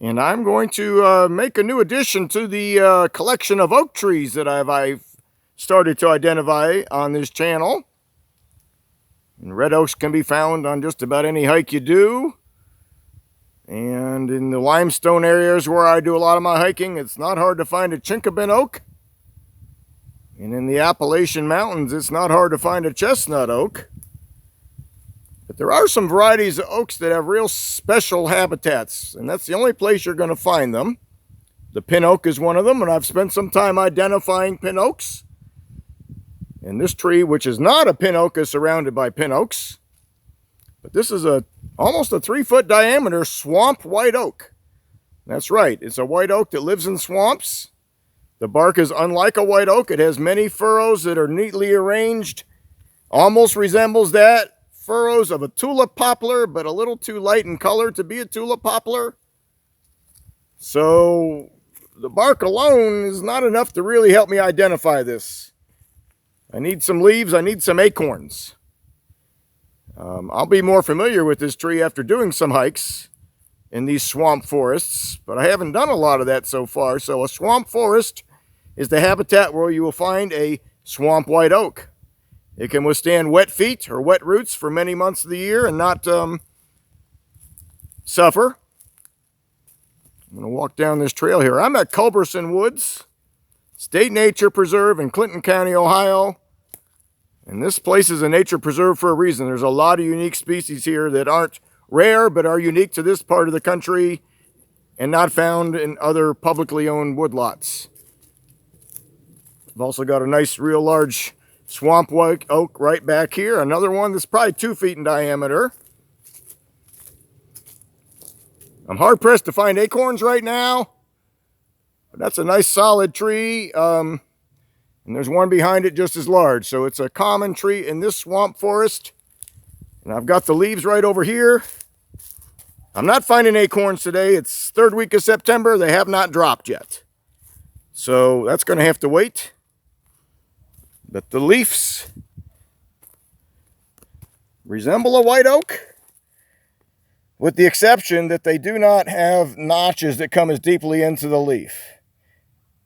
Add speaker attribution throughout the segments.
Speaker 1: And I'm going to make a new addition to the collection of oak trees that I've started to identify on this channel. And red oaks can be found on just about any hike you do. And in the limestone areas where I do a lot of my hiking, it's not hard to find a chinkapin oak. And in the Appalachian Mountains, it's not hard to find a chestnut oak. But there are some varieties of oaks that have real special habitats, and that's the only place you're going to find them. The pin oak is one of them, and I've spent some time identifying pin oaks. And this tree, which is not a pin oak, is surrounded by pin oaks. But this is almost a 3-foot diameter swamp white oak. That's right, it's a white oak that lives in swamps. The bark is unlike a white oak. It has many furrows that are neatly arranged. Almost resembles that furrows of a tulip poplar, but a little too light in color to be a tulip poplar. So the bark alone is not enough to really help me identify this. I need some leaves, I need some acorns. I'll be more familiar with this tree after doing some hikes in these swamp forests, but I haven't done a lot of that so far. So a swamp forest is the habitat where you will find a swamp white oak. It can withstand wet feet or wet roots for many months of the year and not suffer. I'm going to walk down this trail here. I'm at Culberson Woods State Nature Preserve in Clinton County, Ohio. And this place is a nature preserve for a reason. There's a lot of unique species here that aren't rare, but are unique to this part of the country and not found in other publicly owned woodlots. I've also got a nice, real large swamp white oak right back here. Another one that's probably 2 feet in diameter. I'm hard pressed to find acorns right now. But that's a nice solid tree. And there's one behind it just as large. So it's a common tree in this swamp forest. And I've got the leaves right over here. I'm not finding acorns today. It's 3rd week of September. They have not dropped yet. So that's going to have to wait. But the leaves resemble a white oak, with the exception that they do not have notches that come as deeply into the leaf.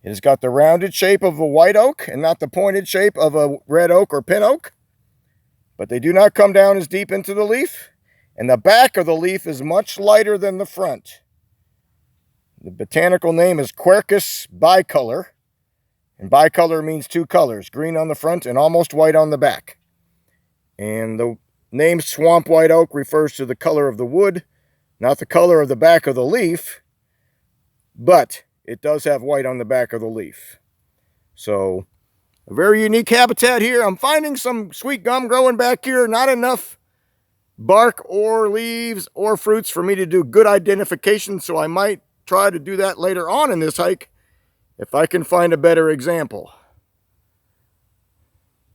Speaker 1: It has got the rounded shape of a white oak and not the pointed shape of a red oak or pin oak. But they do not come down as deep into the leaf. And the back of the leaf is much lighter than the front. The botanical name is Quercus bicolor. And bicolor means 2 colors, green on the front and almost white on the back. And the name swamp white oak refers to the color of the wood, not the color of the back of the leaf. But it does have white on the back of the leaf. So, a very unique habitat here. I'm finding some sweet gum growing back here. Not enough bark or leaves or fruits for me to do good identification. So I might try to do that later on in this hike if I can find a better example.